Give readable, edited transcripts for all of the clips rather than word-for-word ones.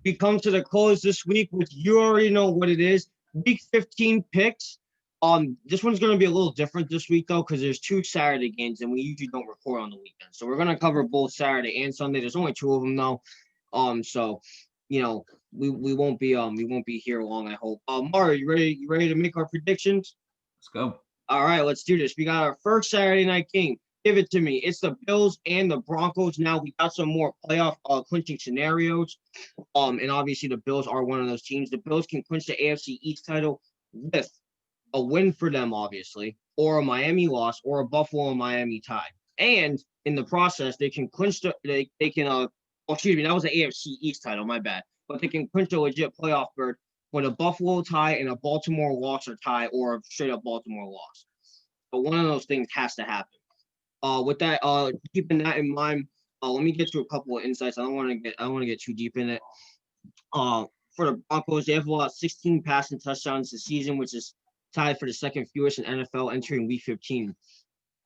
we come to the close this week, which you already know what it is. Week 15 picks. This one's gonna be a little different this week though, because there's 2 Saturday games, and we usually don't record on the weekend. So we're gonna cover both Saturday and Sunday. There's only 2 of them though. So we won't be here long, I hope. Mario, you ready to make our predictions? Let's go. All right, let's do this. We got our first Saturday night game. Give it to me. It's the Bills and the Broncos. Now we got some more playoff clinching scenarios. And obviously the Bills are one of those teams. The Bills can clinch the AFC East title with a win for them, obviously, or a Miami loss, or a Buffalo and Miami tie. And in the process, they can clinch they can excuse me, that was the AFC East title, my bad. But they can clinch a legit playoff berth with a Buffalo tie and a Baltimore loss or tie, or a straight up Baltimore loss. But one of those things has to happen. With that, keeping that in mind, let me get to a couple of insights. I don't want to get too deep in it. For the Broncos, they have allowed 16 passing touchdowns this season, which is tied for the second fewest in NFL entering Week 15.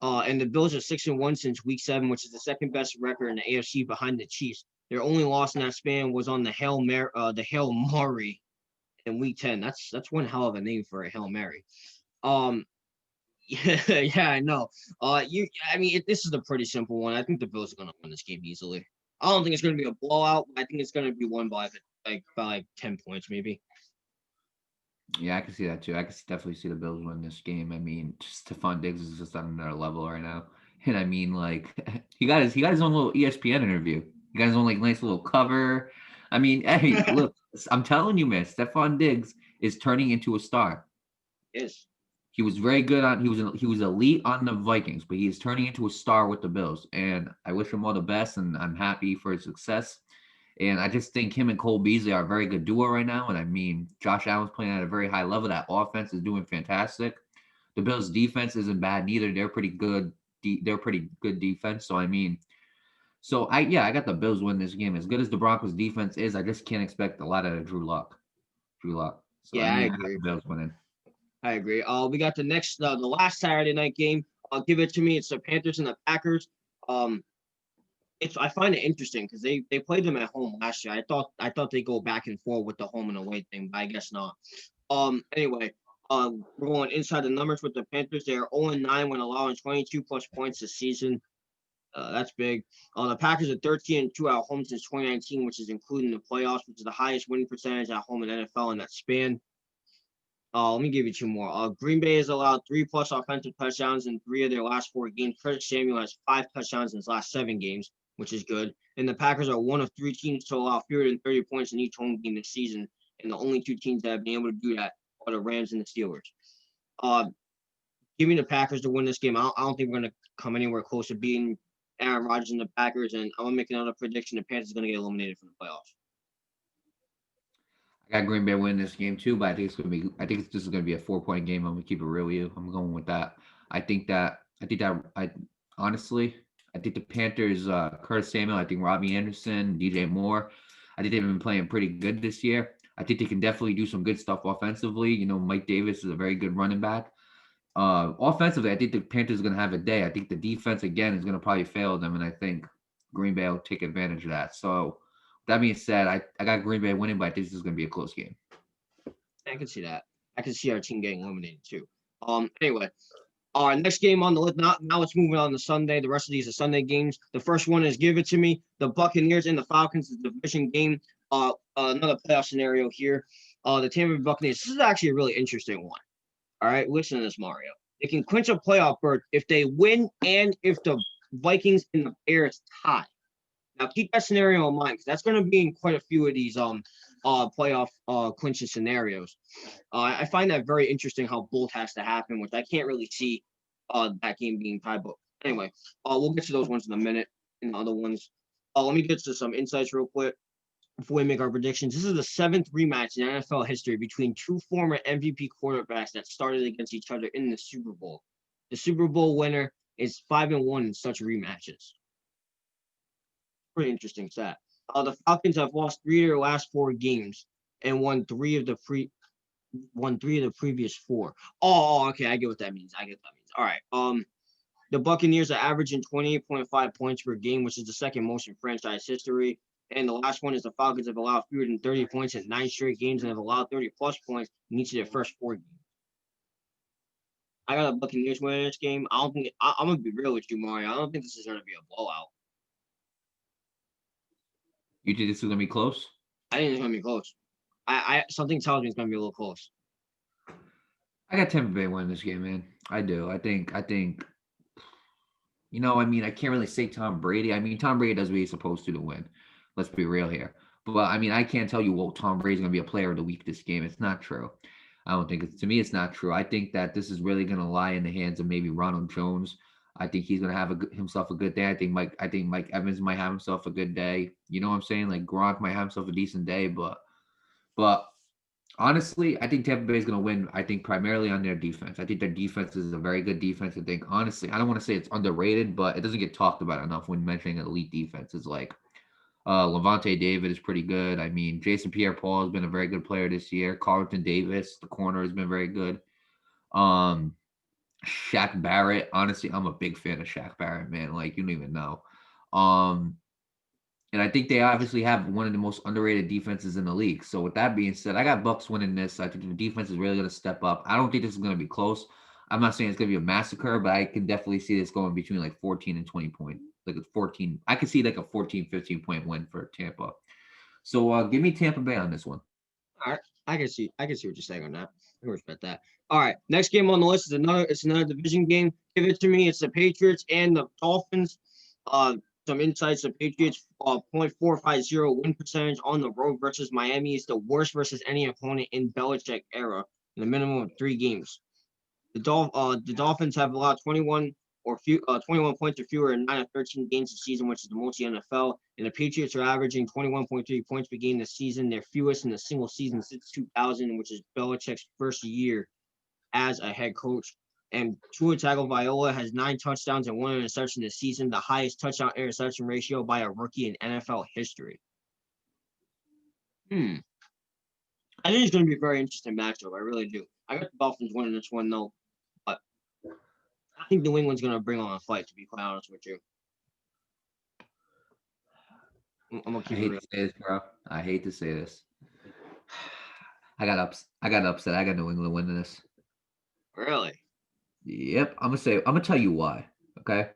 And the Bills are 6-1 since Week 7, which is the second best record in the AFC behind the Chiefs. Their only loss in that span was on the Hail Murray in Week 10. That's one hell of a name for a Hail Mary. Yeah, I know. This is a pretty simple one. I think the Bills are going to win this game easily. I don't think it's going to be a blowout, but I think it's going to be won by by 10 points, maybe. Yeah, I can see that too. I can definitely see the Bills win this game. I mean, Stephon Diggs is just on another level right now. And I mean, like, he got his own little ESPN interview. He got his own like nice little cover. I mean, hey, look, I'm telling you, man, Stephon Diggs is turning into a star. Yes. He was very good he was elite on the Vikings, but he is turning into a star with the Bills. And I wish him all the best, and I'm happy for his success. And I just think him and Cole Beasley are a very good duo right now. And I mean, Josh Allen's playing at a very high level. That offense is doing fantastic. The Bills' defense isn't bad neither. They're pretty good. They're pretty good defense. So I mean, I got the Bills win this game. As good as the Broncos' defense is, I just can't expect a lot out of Drew Lock. So Yeah, I I mean, I got agree. the Bills winning. I agree. We got the last Saturday night game. Give it to me. It's the Panthers and the Packers. I find it interesting because they played them at home last year. I thought they go back and forth with the home and away thing, but I guess not. Anyway, we're going inside the numbers with the Panthers. They are 0-9 when allowing 22 plus points this season. That's big. The Packers are 13-2 at home since 2019, which is including the playoffs, which is the highest winning percentage at home in NFL in that span. Let me give you 2 more. Green Bay has allowed 3+ offensive touchdowns in 3 of their last 4 games. Curtis Samuel has 5 touchdowns in his last 7 games, which is good. And the Packers are one of 3 teams to allow fewer than 30 points in each home game this season. And the only 2 teams that have been able to do that are the Rams and the Steelers. Give me the Packers to win this game. I don't think we're going to come anywhere close to beating Aaron Rodgers and the Packers. And I'm going to make another prediction. The Panthers are going to get eliminated from the playoffs. I got Green Bay winning this game too, but I think it's just gonna be a 4 point game. I'm gonna keep it real with you. I'm going with that. I honestly, I think the Panthers, Curtis Samuel, I think Robbie Anderson, DJ Moore, I think they've been playing pretty good this year. I think they can definitely do some good stuff offensively. You know, Mike Davis is a very good running back. Offensively, I think the Panthers are gonna have a day. I think the defense again is gonna probably fail them, and I think Green Bay will take advantage of that. So that being said, I got Green Bay winning, but I think this is going to be a close game. I can see that. I can see our team getting eliminated too. Anyway, our next game on the list. Now let's move on to Sunday. The rest of these are Sunday games. The first one is give it to me. The Buccaneers and the Falcons, the division game. Another playoff scenario here. The Tampa Bay Buccaneers. This is actually a really interesting one. All right, listen to this, Mario. They can clinch a playoff berth if they win and if the Vikings and the Bears tie. Now keep that scenario in mind because that's going to be in quite a few of these playoff clinching scenarios. I find that very interesting how both has to happen, which I can't really see that game being tied. But anyway, we'll get to those ones in a minute and the other ones. Let me get to some insights real quick before we make our predictions. This is the 7th rematch in NFL history between 2 former MVP quarterbacks that started against each other in the Super Bowl. The Super Bowl winner is 5-1 in such rematches. Pretty interesting stat. The Falcons have lost 3 of their last 4 games and won 3 of the previous 4. Oh, okay. I get what that means. All right. The Buccaneers are averaging 28.5 points per game, which is the second most in franchise history. And the last one is the Falcons have allowed fewer than 30 points in 9 straight games and have allowed 30-plus points in each of their first 4 games. I got a Buccaneers winning this game. I don't think I'm gonna be real with you, Mario. I don't think this is gonna be a blowout. You think this is gonna be close? I think it's gonna be close. I something tells me it's gonna be a little close. I got Tampa Bay winning this game, man. I do. I think. I mean, I can't really say Tom Brady. I mean, Tom Brady does what he's supposed to win. Let's be real here. But I mean, I can't tell you, well, Tom Brady's gonna be a player of the week this game. It's not true. I don't think to me, it's not true. I think that this is really gonna lie in the hands of maybe Ronald Jones. I think he's gonna have himself a good day. I think Mike Evans might have himself a good day. You know what I'm saying? Like Gronk might have himself a decent day, but honestly, I think Tampa Bay is going to win. I think primarily on their defense. I think their defense is a very good defense. I think honestly, I don't want to say it's underrated, but it doesn't get talked about enough when mentioning elite defenses. Like Levante David is pretty good. I mean, Jason Pierre-Paul has been a very good player this year. Carlton Davis, the corner, has been very good. Shaq Barrett. Honestly, I'm a big fan of Shaq Barrett, man. Like you don't even know. And I think they obviously have one of the most underrated defenses in the league. So with that being said, I got Bucks winning this. I think the defense is really going to step up. I don't think this is going to be close. I'm not saying it's going to be a massacre, but I can definitely see this going between like 14 and 20 points. Like a 14. I could see like a 14, 15-point win for Tampa. So give me Tampa Bay on this one. All right. I can see what you're saying on that. I respect that. All right. Next game on the list is another division game. Give it to me. It's the Patriots and the Dolphins. Some insights: the Patriots 0.450 win percentage on the road versus Miami is the worst versus any opponent in Belichick era in a minimum of 3 games. The Dolphins have allowed 21 points or fewer in 9 of 13 games this season, which is the most in the NFL. And the Patriots are averaging 21.3 points per game this season, their fewest in a single season since 2000, which is Belichick's first year as a head coach. And Tua Tagovailoa has 9 touchdowns and 1 interception this season, the highest touchdown-interception ratio by a rookie in NFL history. I think it's going to be a very interesting matchup. I really do. I got the Dolphins winning this one, though. But I think New England's going to bring on a fight, to be quite honest with you. I'm going to keep it real. To say this, bro. I hate to say this. I got upset. I got New England winning this. Really? Yep, I'm gonna tell you why. Okay.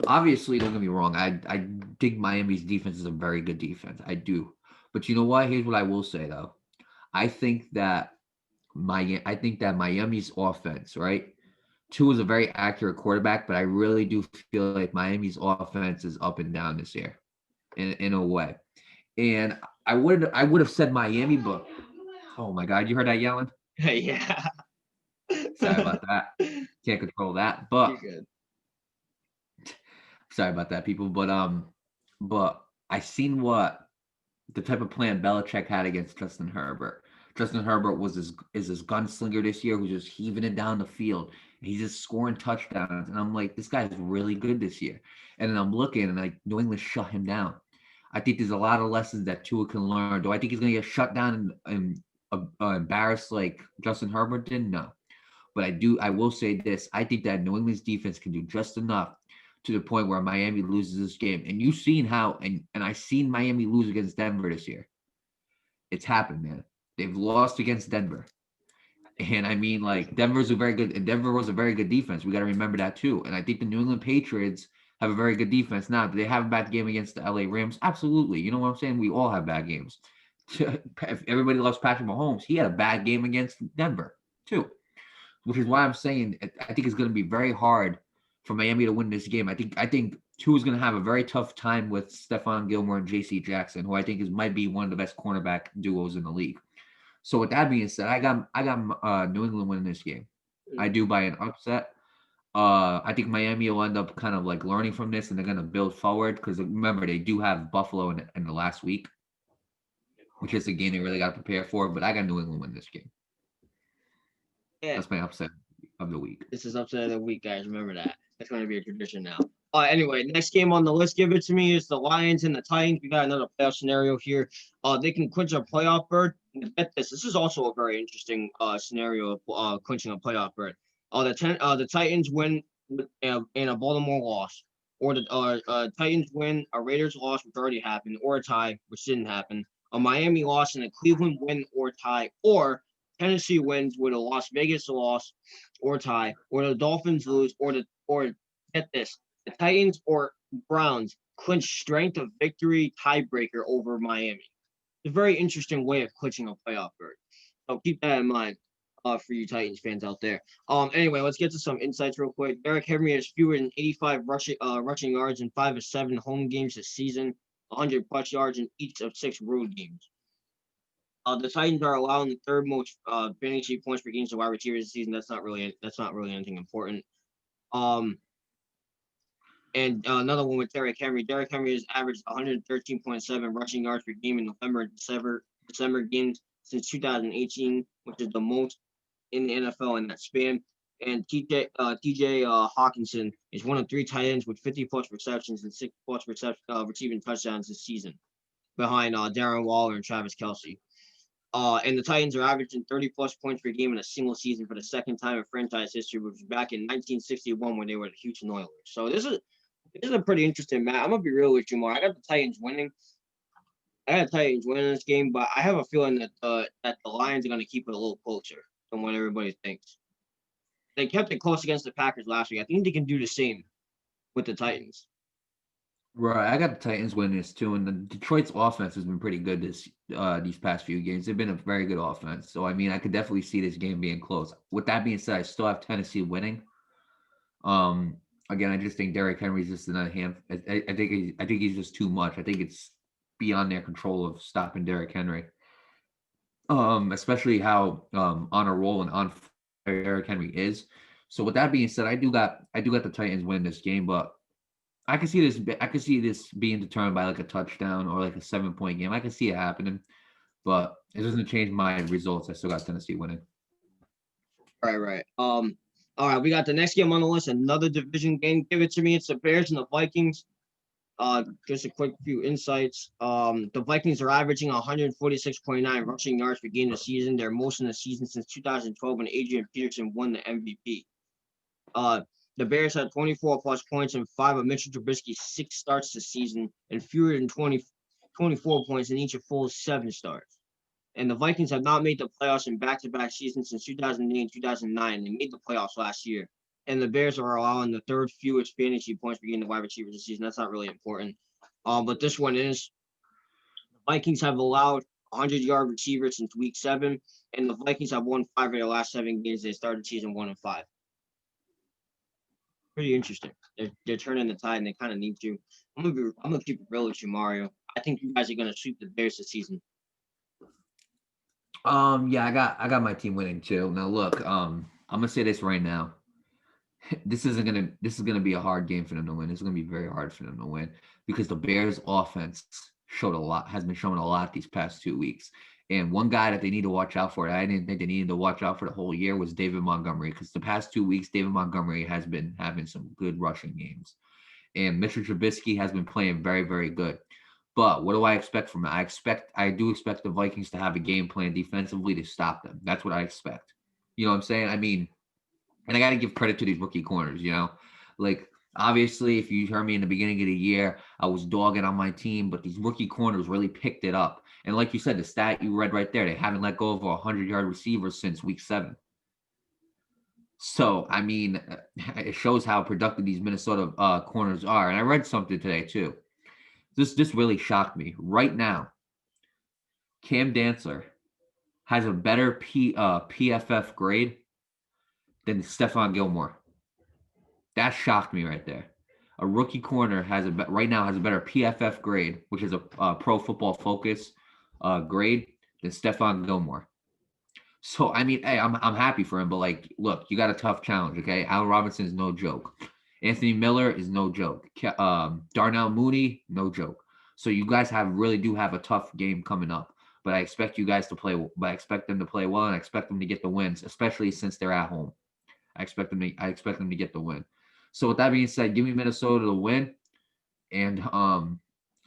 Obviously, don't get me wrong. I think Miami's defense is a very good defense. I do, but you know what? Here's what I will say though. I think that Miami's offense, right? Tua is a very accurate quarterback, but I really do feel like Miami's offense is up and down this year, in a way. And I would have said Miami, but oh my God, you heard that yelling? Yeah. Sorry about that. Can't control that, but sorry about that, people. But I seen what the type of plan Belichick had against Justin Herbert. Justin Herbert is this gunslinger this year who's just heaving it down the field. He's just scoring touchdowns, and I'm like, this guy's really good this year. And then I'm looking, and like New England shut him down. I think there's a lot of lessons that Tua can learn. Do I think he's gonna get shut down and embarrassed like Justin Herbert did? No. But I will say this. I think that New England's defense can do just enough to the point where Miami loses this game. And you've seen how, and I seen Miami lose against Denver this year. It's happened, man. They've lost against Denver. And I mean, like, Denver was a very good defense. We got to remember that too. And I think the New England Patriots have a very good defense. Now, do they have a bad game against the LA Rams? Absolutely. You know what I'm saying? We all have bad games. If everybody loves Patrick Mahomes, he had a bad game against Denver too. Which is why I'm saying I think it's going to be very hard for Miami to win this game. I think Tua is going to have a very tough time with Stephon Gilmore and J.C. Jackson, who I think might be one of the best cornerback duos in the league. So with that being said, I got New England winning this game. I do by an upset. I think Miami will end up kind of like learning from this, and they're going to build forward because remember they do have Buffalo in the last week, which is a game they really got to prepare for. But I got New England winning this game. Yeah. That's my upset of the week. This is upset of the week, guys. Remember that. That's going to be a tradition now. Anyway, next game on the list, give it to me, is the Lions and the Titans. We got another playoff scenario here. They can clinch a playoff berth. Get this. This is also a very interesting scenario of clinching a playoff berth. The Titans win in a Baltimore loss, or the Titans win, a Raiders loss, which already happened, or a tie, which didn't happen, a Miami loss, and a Cleveland win or tie, or Tennessee wins with a Las Vegas loss or tie, or the Dolphins lose, or get this, the Titans or Browns clinch strength of victory tiebreaker over Miami. It's a very interesting way of clinching a playoff berth. So keep that in mind for you Titans fans out there. Anyway, let's get to some insights real quick. Derrick Henry has fewer than 85 rushing yards in 5 of 7 home games this season, 100 plus yards in each of 6 road games. The Titans are allowing the third most fantasy points per game to wide receivers this season. That's not really anything important. And another one with Derrick Henry. Derrick Henry has averaged 113.7 rushing yards per game in November and December games since 2018, which is the most in the NFL in that span. And TJ Hawkinson is one of 3 tight ends with 50 plus receptions and 6 plus receiving touchdowns this season, behind Darren Waller and Travis Kelce. And the Titans are averaging 30 plus points per game in a single season for the second time in franchise history, which was back in 1961 when they were the Houston Oilers. So this is a pretty interesting match. I'm gonna be real with you, Mark. I got the Titans winning. This game, but I have a feeling that the Lions are gonna keep it a little closer than what everybody thinks. They kept it close against the Packers last week. I think they can do the same with the Titans. Right, I got the Titans winning this too, and the Detroit's offense has been pretty good these past few games. They've been a very good offense, so I mean, I could definitely see this game being close. With that being said, I still have Tennessee winning. Again, I just think Derrick Henry's just another hand. I think he's just too much. I think it's beyond their control of stopping Derrick Henry. Especially how on a roll and on fire Derrick Henry is. So with that being said, I do got the Titans win this game, but I can see this being determined by like a touchdown or like a 7-point game. I can see it happening, but it doesn't change my results. I still got Tennessee winning. Right. All right, we got the next game on the list, another division game. Give it to me. It's the Bears and the Vikings. Just a quick few insights. The Vikings are averaging 146.9 rushing yards per game this season. They're most in the season since 2012 when Adrian Peterson won the MVP. The Bears had 24 plus points in 5 of Mitchell Trubisky's 6 starts this season, and fewer than 24 points in each of Foles' 7 starts. And the Vikings have not made the playoffs in back-to-back seasons since 2008 and 2009. They made the playoffs last year. And the Bears are allowing the 3rd fewest fantasy points per game to wide receivers this season. That's not really important. But this one is. The Vikings have allowed 100-yard receivers since week 7, and the Vikings have won 5 of their last 7 games. They started season 1-5. Pretty interesting. They're turning the tide, and they kind of need to. I'm gonna keep it real with you, Mario. I think you guys are gonna sweep the Bears this season. Yeah, I got my team winning too. Now look, I'm gonna say this right now. This is gonna be a hard game for them to win. It's gonna be very hard for them to win because the Bears offense has been showing a lot these past 2 weeks. And one guy that they need to watch out for, that I didn't think they needed to watch out for the whole year, was David Montgomery, because the past 2 weeks, David Montgomery has been having some good rushing games. And Mitchell Trubisky has been playing very, very good. But what do I expect from it? I do expect the Vikings to have a game plan defensively to stop them. That's what I expect. You know what I'm saying? I mean, and I got to give credit to these rookie corners, like obviously if you heard me in the beginning of the year, I was dogging on my team, but these rookie corners really picked it up. And like you said, the stat you read right there, they haven't let go of a 100-yard receiver since week 7. So, I mean, it shows how productive these Minnesota corners are. And I read something today too. This really shocked me. Right now, Cam Dantzler has a better PFF grade than Stephon Gilmore. That shocked me right there. A rookie corner right now has a better PFF grade, which is a Pro Football Focus grade, than Stephon Gilmore. So I mean, hey, I'm happy for him, but like, look, you got a tough challenge, okay? Allen Robinson is no joke. Anthony Miller is no joke. Darnell Mooney, no joke. So you guys really do have a tough game coming up. But I expect you guys to play. But I expect them to play well, and I expect them to get the wins, especially since they're at home. I expect them to get the win. So with that being said, give me Minnesota to win. And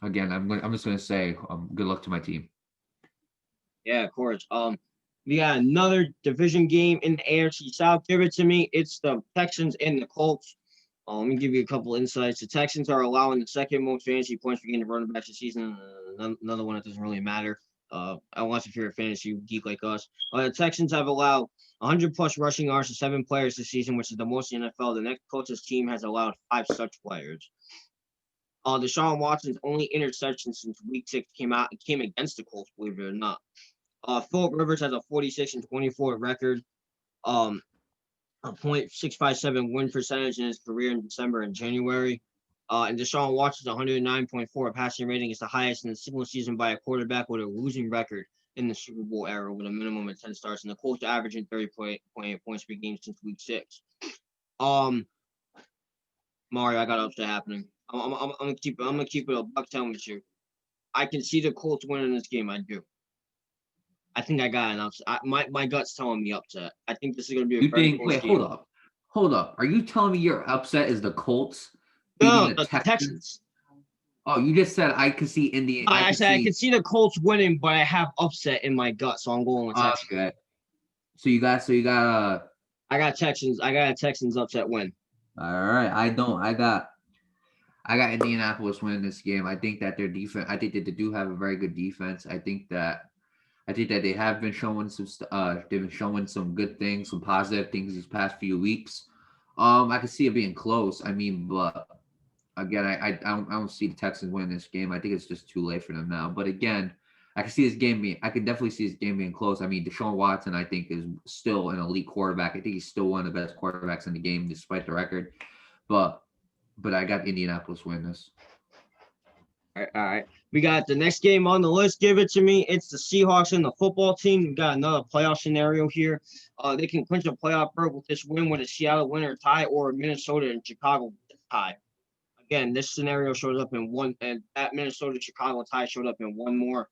again, I'm just gonna say good luck to my team. Yeah, of course. We got another division game in the AFC South. Give it to me. It's the Texans and the Colts. Let me give you a couple insights. The Texans are allowing the second most fantasy points per game to running backs this season. Another one that doesn't really matter. Unless if you're a fantasy geek like us. The Texans have allowed 100 plus rushing yards to 7 players this season, which is the most in the NFL. The next closest team has allowed 5 such players. Deshaun Watson's only interception since week 6 came against the Colts, believe it or not. Philip Rivers has a 46-24 record. A .657 win percentage in his career in December and January. And Deshaun Watson's 109.4 passing rating is the highest in a single season by a quarterback with a losing record in the Super Bowl era with a minimum of 10 starts. And the Colts are averaging 30.8 points per game since week 6. Mario, I got upset happening. I'm gonna keep it a buck telling with you. I can see the Colts winning this game. I do. I think I got an upset. My gut's telling me upset. I think this is going to be a very close Wait, game. hold up. Are you telling me you're upset is the Colts No, beating the Texans. Oh, you just said I could see Indiana. I said I could see the Colts winning, but I have upset in my gut, so I'm going with Texans. Okay. So you got I got Texans. I got a Texans upset win. All right. I got Indianapolis winning this game. I think that their defense. I think that they do have a very good defense. I think that they have been showing some. They've been showing some good things, some positive things these past few weeks. I can see it being close. I mean, but again, I don't see the Texans winning this game. I think it's just too late for them now. But again, I can definitely see this game being close. I mean, Deshaun Watson, I think, is still an elite quarterback. I think he's still one of the best quarterbacks in the game, despite the record. But I got Indianapolis winning this. All right. We got the next game on the list. Give it to me. It's the Seahawks and the football team. We got another playoff scenario here. They can clinch a playoff berth with this win with a Seattle winner tie or a Minnesota and Chicago tie. Again, this scenario shows up in one, and that Minnesota-Chicago tie showed up in one more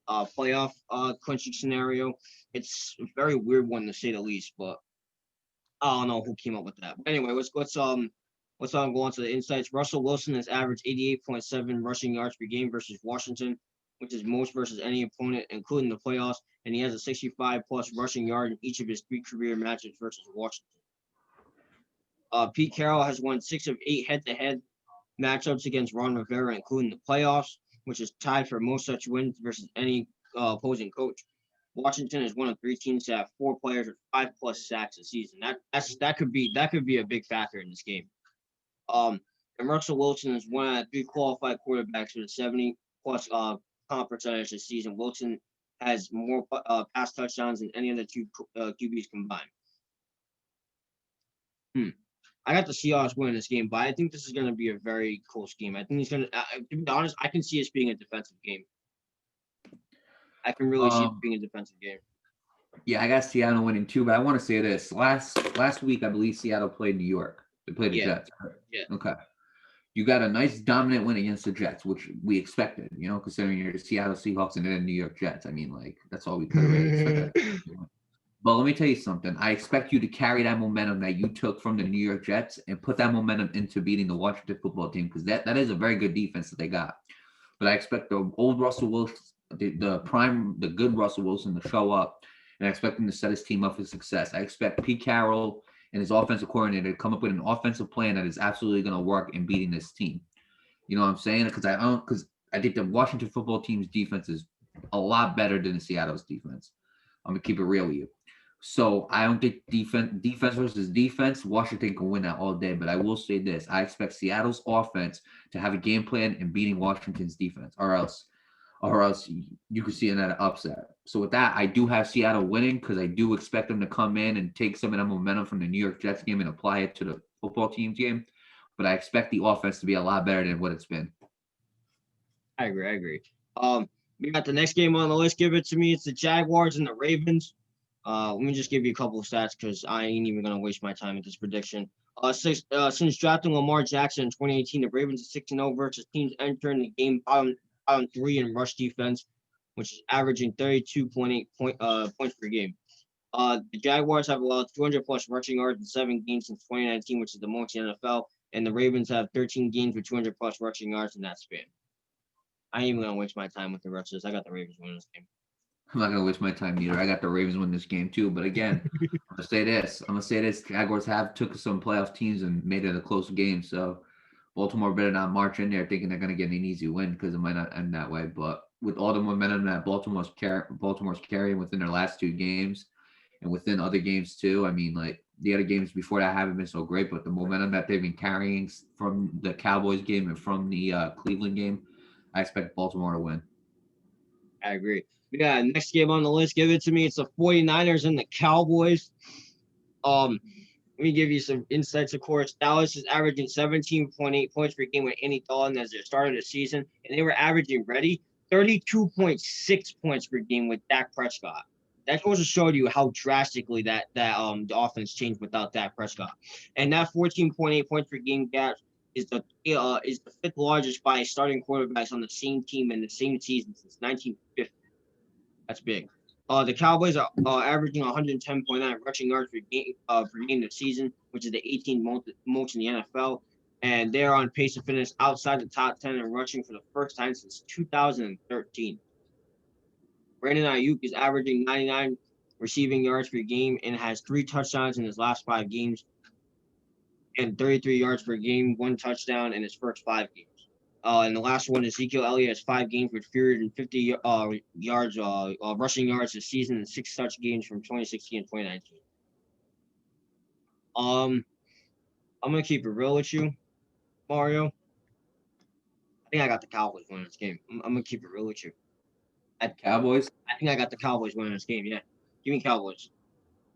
playoff clinching scenario. It's a very weird one to say the least, but I don't know who came up with that. But anyway, let's go on to the insights. Russell Wilson has averaged 88.7 rushing yards per game versus Washington, which is most versus any opponent, including the playoffs, and he has a 65-plus rushing yard in each of his 3 career matches versus Washington. Pete Carroll has won 6 of 8 head-to-head matchups against Ron Rivera, including the playoffs, which is tied for most such wins versus any opposing coach. Washington is one of 3 teams to have 4 players with 5+ sacks a season. That could be a big factor in this game. And Russell Wilson is one of 3 qualified quarterbacks with a 70+ comp percentage this season. Wilson has more pass touchdowns than any of the 2 QBs combined. I got the Seahawks winning this game, but I think this is going to be a very close game. I think he's going to be honest, I can see this being a defensive game. I can really see it being a defensive game. Yeah, I got Seattle winning too, but I want to say this. Last week, I believe Seattle played New York. They played the Jets. Yeah. Okay. You got a nice dominant win against the Jets, which we expected, considering you're the Seattle Seahawks and then the New York Jets. I mean, like, that's all we could really expect. But let me tell you something. I expect you to carry that momentum that you took from the New York Jets and put that momentum into beating the Washington football team, because that is a very good defense that they got. But I expect the old Russell Wilson, the good Russell Wilson to show up, and I expect him to set his team up for success. I expect Pete Carroll and his offensive coordinator to come up with an offensive plan that is absolutely going to work in beating this team. You know what I'm saying? Because I think the Washington football team's defense is a lot better than the Seattle's defense. I'm going to keep it real with you. So I don't think defense versus defense, Washington can win that all day. But I will say this. I expect Seattle's offense to have a game plan in beating Washington's defense, or else you could see another upset. So with that, I do have Seattle winning, because I do expect them to come in and take some of that momentum from the New York Jets game and apply it to the football team's game. But I expect the offense to be a lot better than what it's been. I agree. We got the next game on the list. Give it to me. It's the Jaguars and the Ravens. Let me just give you a couple of stats, because I ain't even going to waste my time with this prediction. Since drafting Lamar Jackson in 2018, the Ravens are 6-0 versus teams entering the game bottom 3 in rush defense, which is averaging 32.8 points per game. The Jaguars have allowed 200+ rushing yards in 7 games since 2019, which is the most in the NFL, and the Ravens have 13 games with 200+ rushing yards in that span. I ain't even going to waste my time with the rest of this. I got the Ravens winning this game. I'm not gonna waste my time either. I got the Ravens win this game too. But again, I'm gonna say this. I'm gonna say this. Jaguars have took some playoff teams and made it a close game. So Baltimore better not march in there thinking they're gonna get an easy win because it might not end that way. But with all the momentum that Baltimore's carrying within their last two games and within other games too. I mean, like the other games before that haven't been so great, but the momentum that they've been carrying from the Cowboys game and from the Cleveland game, I expect Baltimore to win. I agree. Yeah, next game on the list, give it to me. It's the 49ers and the Cowboys. Let me give you some insights, of course. Dallas is averaging 17.8 points per game with Andy Dalton as their start of the season, and they were averaging 32.6 points per game with Dak Prescott. That goes to show you how drastically that the offense changed without Dak Prescott. And that 14.8 points per game gap is the fifth largest by starting quarterbacks on the same team in the same season since 1950. That's big. The Cowboys are averaging 110.9 rushing yards per game this season, which is the 18th most in the NFL. And they're on pace to finish outside the top 10 in rushing for the first time since 2013. Brandon Ayuk is averaging 99 receiving yards per game and has 3 touchdowns in his last 5 games and 33 yards per game, 1 touchdown in his first 5 games. And the last one, Ezekiel Elliott has 5 games with 350 yards, rushing yards this season and 6 such games from 2016 and 2019. I'm gonna keep it real with you, Mario. I think I got the Cowboys winning this game. I'm gonna keep it real with you. Cowboys? I think I got the Cowboys winning this game. Yeah, give me Cowboys.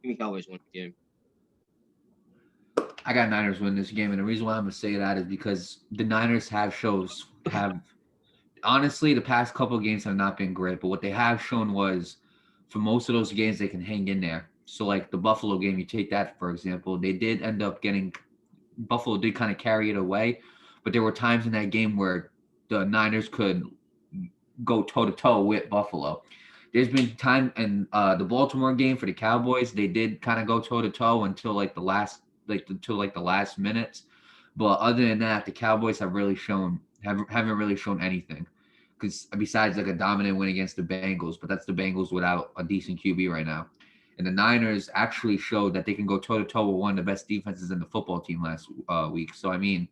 Give me Cowboys winning the game. I got Niners win this game, and the reason why I'm gonna say that is because the Niners have honestly the past couple of games have not been great, but what they have shown was for most of those games they can hang in there. So like the Buffalo game, you take that for example, they did end up getting Buffalo did kind of carry it away, but there were times in that game where the Niners could go toe to toe with Buffalo. There's been time in the Baltimore game for the Cowboys, they did kind of go toe to toe until the last minutes. But other than that, the Cowboys haven't really shown anything. Because besides like a dominant win against the Bengals, but that's the Bengals without a decent QB right now. And the Niners actually showed that they can go toe to toe with one of the best defenses in the football team last week. So I mean,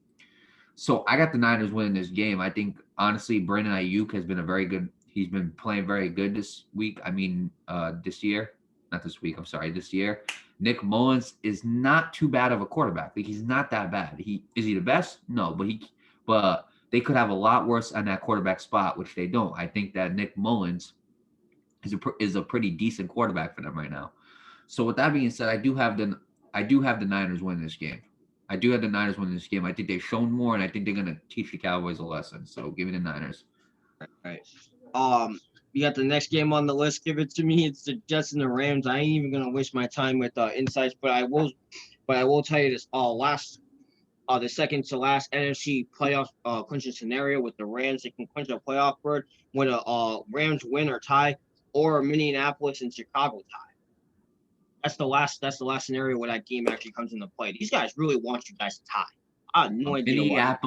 I got the Niners winning this game. I think honestly, Brandon Ayuk has been he's been playing very good this week. I mean, this year, not this week. I'm sorry, this year. Nick Mullins is not too bad of a quarterback. Like he's not that bad. Is he the best? No, but they could have a lot worse on that quarterback spot, which they don't. I think that Nick Mullins is a pretty decent quarterback for them right now. So with that being said, I do have the Niners win this game. I think they've shown more, and I think they're gonna teach the Cowboys a lesson. So give me the Niners. All right. You got the next game on the list. Give it to me. It's the Jets and the Rams. I ain't even gonna waste my time with insights, but I will tell you this. The second to last NFC playoff clinching scenario with the Rams, they can clinch a playoff berth when a Rams win or tie, or Minneapolis and Chicago tie. That's the last scenario where that game actually comes into play. These guys really want you guys to tie. I have no idea why.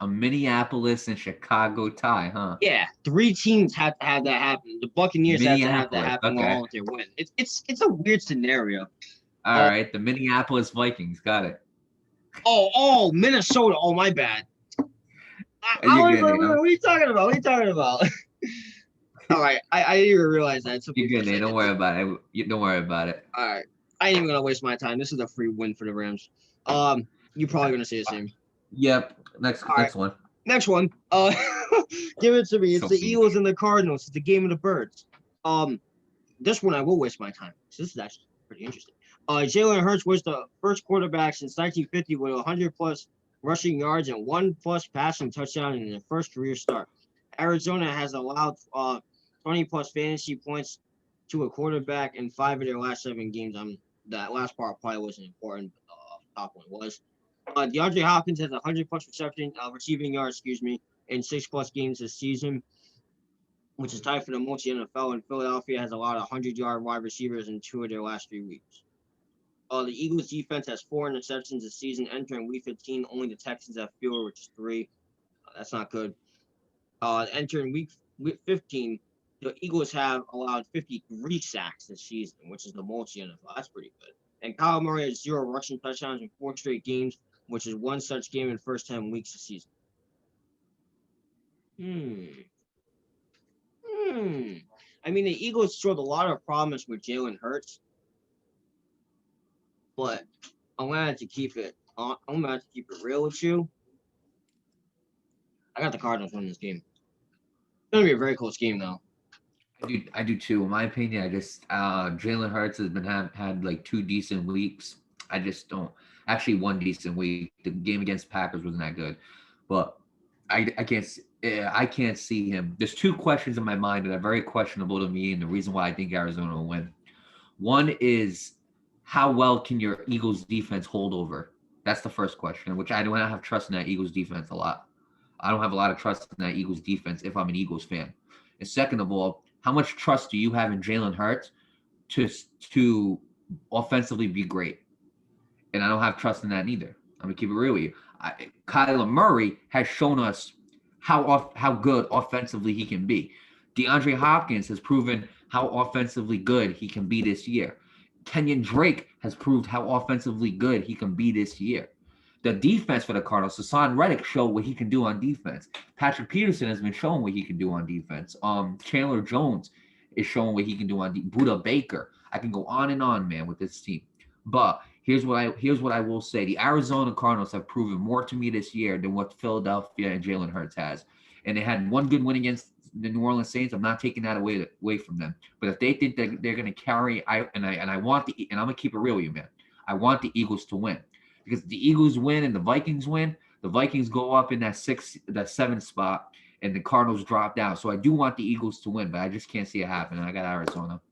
A Minneapolis and Chicago tie, huh? Yeah, 3 teams had to have that happen. The Buccaneers had to have that happen along with their win. It's a weird scenario. All right, the Minneapolis Vikings got it. Oh, Minnesota. Oh, my bad. What are you talking about? All right, I didn't even realize that. You're good, Nate. Don't worry about it. Don't worry about it. All right, I ain't even gonna waste my time. This is a free win for the Rams. You're probably gonna say the same. Yep. Next one. Next one. Give it to me. It's the Eagles and the Cardinals. It's the game of the birds. This one I will waste my time. This is actually pretty interesting. Jalen Hurts was the first quarterback since 1950 with 100+ rushing yards and 1+ passing touchdown in their first career start. Arizona has allowed 20+ fantasy points to a quarterback in 5 of their last 7 games. That last part probably wasn't important, but the top one was. DeAndre Hopkins has 100+ receiving yards, in 6+ games this season, which is tied for the most in the NFL. And Philadelphia has a lot of 100-yard wide receivers in 2 of their last 3 weeks. The Eagles defense has 4 interceptions this season. Entering week 15, only the Texans have fewer, which is 3. That's not good. Entering week 15, the Eagles have allowed 53 sacks this season, which is the most in the NFL. That's pretty good. And Kyle Murray has 0 rushing touchdowns in 4 straight games, which is one such game in the first 10 weeks of the season. I mean, the Eagles showed a lot of promise with Jalen Hurts, but I'm gonna have to keep it. I'm gonna have to keep it real with you. I got the Cardinals winning this game. It's gonna be a very close game, though. I do too. In my opinion, I just Jalen Hurts has been had like 2 decent weeks. I just don't actually 1 decent week. The game against Packers wasn't that good, but I can't see him. There's 2 questions in my mind that are very questionable to me, and the reason why I think Arizona will win. One is how well can your Eagles defense hold over? That's the first question, which I don't have trust in that Eagles defense a lot. I don't have a lot of trust in that Eagles defense if I'm an Eagles fan. And second of all, how much trust do you have in Jalen Hurts to offensively be great? And I don't have trust in that neither. I'm gonna keep it real with you. Kyler Murray has shown us how good offensively he can be. DeAndre Hopkins has proven how offensively good he can be this year. Kenyon Drake has proved how offensively good he can be this year. The defense for the Cardinals, Hassan Reddick showed what he can do on defense. Patrick Peterson has been showing what he can do on defense. Chandler Jones is showing what he can do on Buda Baker. I can go on and on, man, with this team. But here's what I will say: the Arizona Cardinals have proven more to me this year than what Philadelphia and Jalen Hurts has. And they had 1 good win against the New Orleans Saints. I'm not taking that away from them. But if they think that they're going to carry, I'm gonna keep it real with you, man. I want the Eagles to win. Because the Eagles win and the Vikings win, the Vikings go up in that 7th spot, and the Cardinals drop down. So I do want the Eagles to win, but I just can't see it happening. I got Arizona.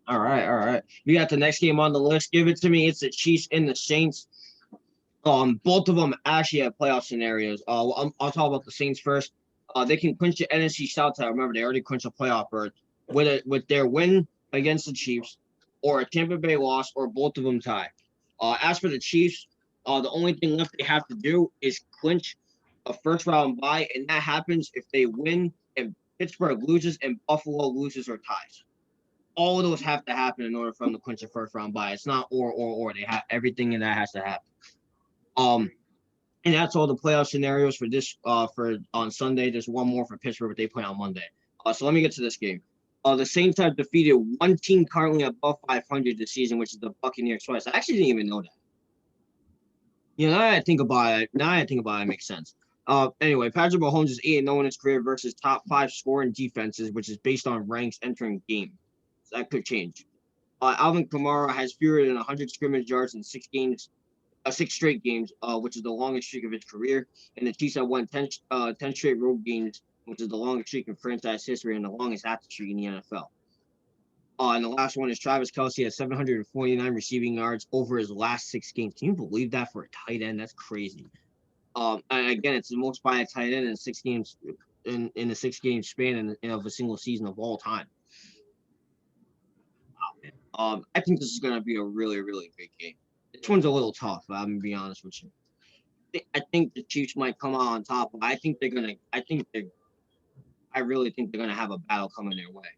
All right. We got the next game on the list. Give it to me. It's the Chiefs and the Saints. Both of them actually have playoff scenarios. I'll talk about the Saints first. They can clinch the NFC South title. Remember, they already clinched a playoff berth with their win against the Chiefs, or a Tampa Bay loss, or both of them tie. As for the Chiefs, the only thing left they have to do is clinch a first-round bye, and that happens if they win and Pittsburgh loses and Buffalo loses or ties. All of those have to happen in order for them to clinch a first-round bye. It's not or. They have everything, and that has to happen. And that's all the playoff scenarios for this. For on Sunday, there's one more for Pittsburgh, but they play on Monday. So let me get to this game. The Saints have defeated one team currently above 500 this season, which is the Buccaneers twice. I actually didn't even know that. Now that I think about it, it makes sense. Anyway, Patrick Mahomes is 8-0 in his career versus top 5 scoring defenses, which is based on ranks entering game. So that could change. Alvin Kamara has fewer than 100 scrimmage yards in 6 straight games, which is the longest streak of his career. And the Chiefs have won 10 straight road games, which is the longest streak in franchise history and the longest active streak in the NFL. And the last one is Travis Kelce has 749 receiving yards over his last 6 games. Can you believe that for a tight end? That's crazy. And again, it's the most by a tight end in 6 games in a 6-game span of a single season of all time. I think this is going to be a really, really big game. This one's a little tough. I'm gonna be honest with you. I think the Chiefs might come out on top. I really think they're gonna have a battle coming their way.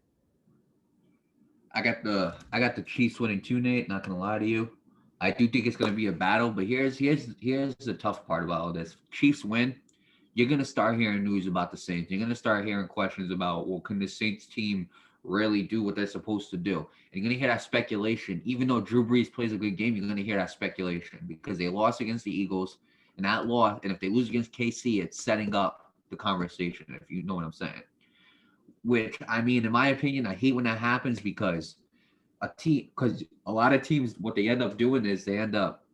I got the Chiefs winning too, Nate. Not gonna lie to you. I do think it's gonna be a battle, but here's the tough part about all this. Chiefs win, you're gonna start hearing news about the Saints. You're gonna start hearing questions about, well, can the Saints team really do what they're supposed to do? And you're gonna hear that speculation. Even though Drew Brees plays a good game, you're gonna hear that speculation because they lost against the Eagles, and that loss, and if they lose against KC, it's setting up the conversation, if you know what I'm saying. Which, I mean, in my opinion, I hate when that happens because a lot of teams, what they end up doing is they end up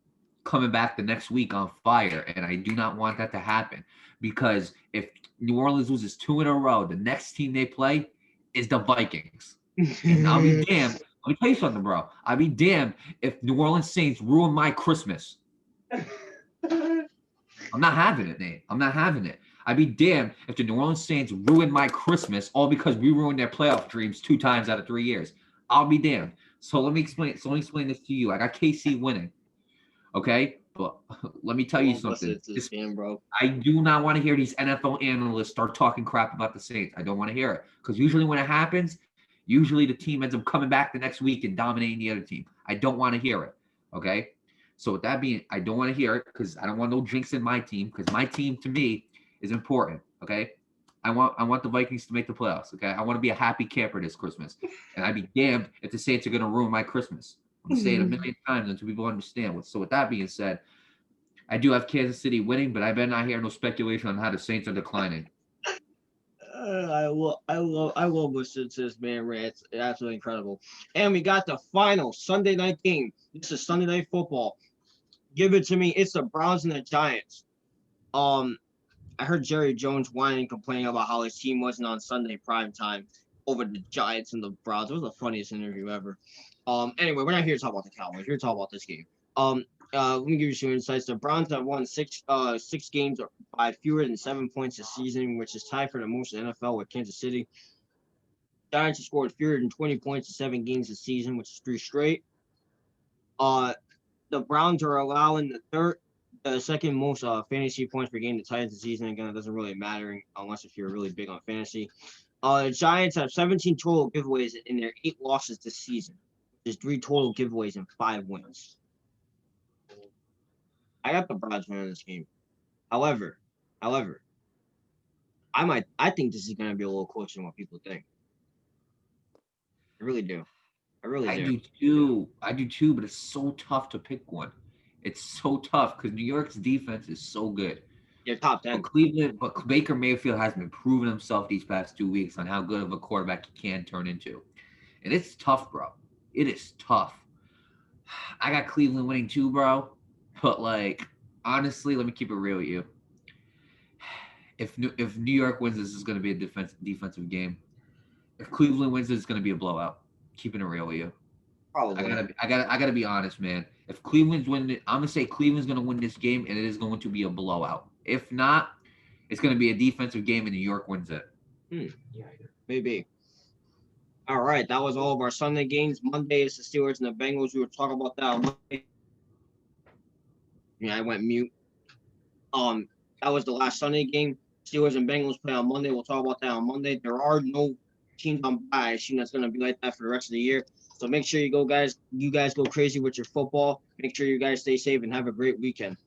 coming back the next week on fire, and I do not want that to happen because if New Orleans loses 2 in a row, the next team they play is the Vikings. And I'll be damned. Let me tell you something, bro. I'll be damned if New Orleans Saints ruin my Christmas. I'm not having it, Nate. I'm not having it. I'd be damned if the New Orleans Saints ruin my Christmas all because we ruined their playoff dreams 2 times out of 3 years. I'll be damned. So let me explain this to you. I got KC winning. Okay? But let me tell I you won't listen something. to this game, bro. I do not want to hear these NFL analysts start talking crap about the Saints. I don't want to hear it because usually when it happens, usually the team ends up coming back the next week and dominating the other team. I don't want to hear it. Okay. So with that being, I don't want to hear it because I don't want no jinx in my team because my team to me is important. Okay. I want the Vikings to make the playoffs. Okay. I want to be a happy camper this Christmas. And I'd be damned if the Saints are gonna ruin my Christmas. I'm gonna say it a million times until people understand. So with that being said, I do have Kansas City winning, but I better not hear no speculation on how the Saints are declining. I will listen to this man rant. It's absolutely incredible. And we got the final Sunday night game. This is Sunday night football. Give it to me. It's the Browns and the Giants. I heard Jerry Jones whining, complaining about how his team wasn't on Sunday prime time over the Giants and the Browns. It was the funniest interview ever. Anyway, we're not here to talk about the Cowboys. We're here to talk about this game. Let me give you some insights. The Browns have won six games by fewer than 7 points this season, which is tied for the most in the NFL with Kansas City. Giants have scored fewer than 20 points in 7 games this season, which is 3 straight. The Browns are allowing the second most fantasy points per game to Titans this season. Again, it doesn't really matter unless if you're really big on fantasy. The Giants have 17 total giveaways in their 8 losses this season. There's 3 total giveaways and 5 wins. I got the Browns winning this game. However, I think this is gonna be a little closer than what people think. I really do. I do too. I do too, but it's so tough to pick one. It's so tough because New York's defense is so good. You're top 10. But Baker Mayfield has been proving himself these past 2 weeks on how good of a quarterback he can turn into. And it's tough, bro. It is tough. I got Cleveland winning too, bro. But like, honestly, let me keep it real with you. If New York wins, this is going to be a defensive game. If Cleveland wins, it's going to be a blowout. Keeping it real with you. Probably. I gotta be honest, man. If Cleveland's winning, I'm gonna say Cleveland's gonna win this game, and it is going to be a blowout. If not, it's gonna be a defensive game, and New York wins it. Maybe. All right, that was all of our Sunday games. Monday is the Steelers and the Bengals. We were talking about that on Monday. Yeah, I went mute. That was the last Sunday game. Steelers and Bengals play on Monday. We'll talk about that on Monday. There are no teams on bye. I assume that's going to be like that for the rest of the year. So make sure you guys go crazy with your football. Make sure you guys stay safe and have a great weekend.